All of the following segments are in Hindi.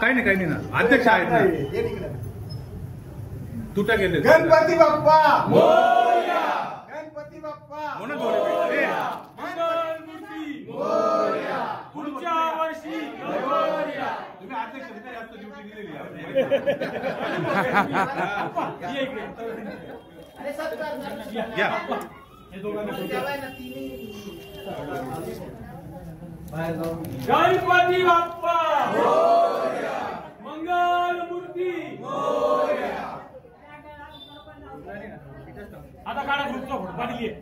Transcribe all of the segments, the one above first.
काही नाही ना अध्यक्ष आहेत ना तुटा गेले गणपती बाप्पा मोरया गणपती बाप्पा मोरया मंगलमूर्ती मोरया पुढच्या वर्षी मोरया तुम्ही अध्यक्ष जास्त ड्युटी दिलेली आहे या हे दोघांना गणपती बाप्पा मोरया मंगलमूर्ती मोरया आता काढा ग्रुपचा फोटो पाटील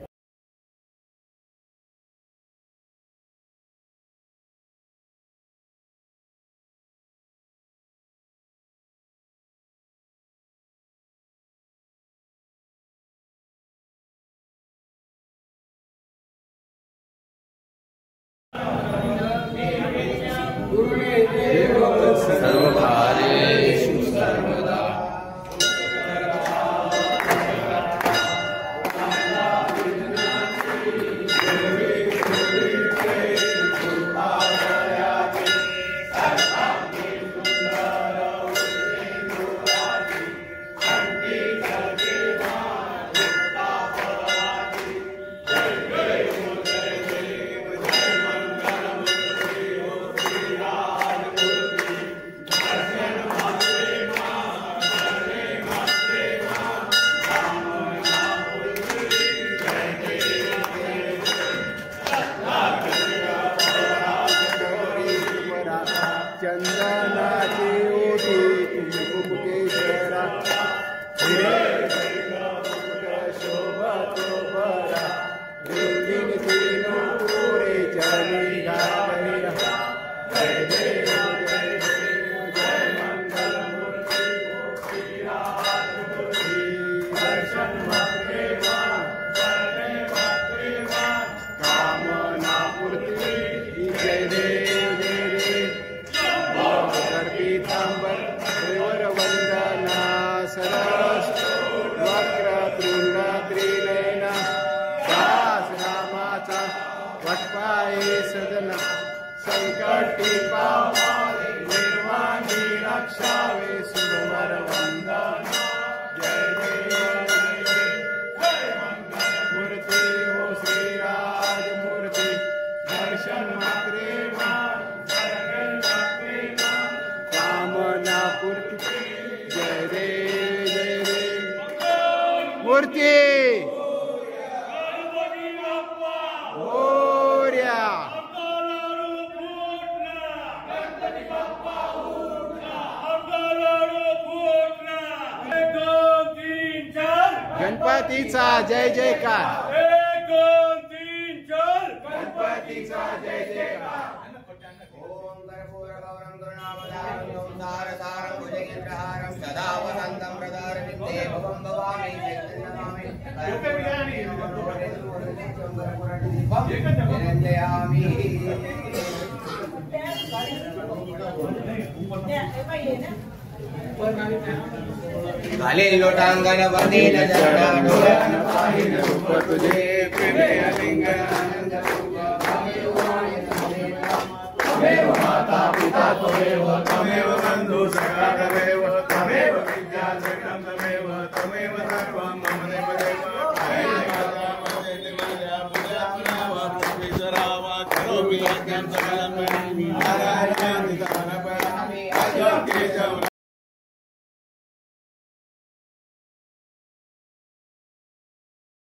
सर्वकार्येषु सर्वदा चंदनाची ओटी कुमुकेश्वरा शोभा तो बरा दिन तीनों पूरे चरणी गाया जय देव जय देव जय मंगल मूर्ति दर्शन कामना पूर्ति जय देव जय देव पीतांबर देवर वंदना सरस वक्रतुंड त्रिनयना दास रामाचा वटपाये सदना संकटी पावावे निर्वाणी रक्षावे सुरवर वंदना जय देव जय मंगल मूर्ति हो श्रीराज मूर्ति दर्शन मात्रे पूर्ति जय देव मूर्ति मोरया गणपतीचा जय जयकार गणपतीचा जय जयकार सदा वसन्तं प्रदारविद्ये भवं भवामि चैतन्यमामि निरञ्जयामि घाले लोटांगण वंदेन चरणाढ्योलन पाहिन रूप तुझे प्रेमय लिंगनानंद तमेव माता पिता त्वमेव तमेव बन्धु सखा तमेव तमेव विद्या जगतं तमेव तमेव सर्वं मम देवदेव करोमि यज्ञं सकलं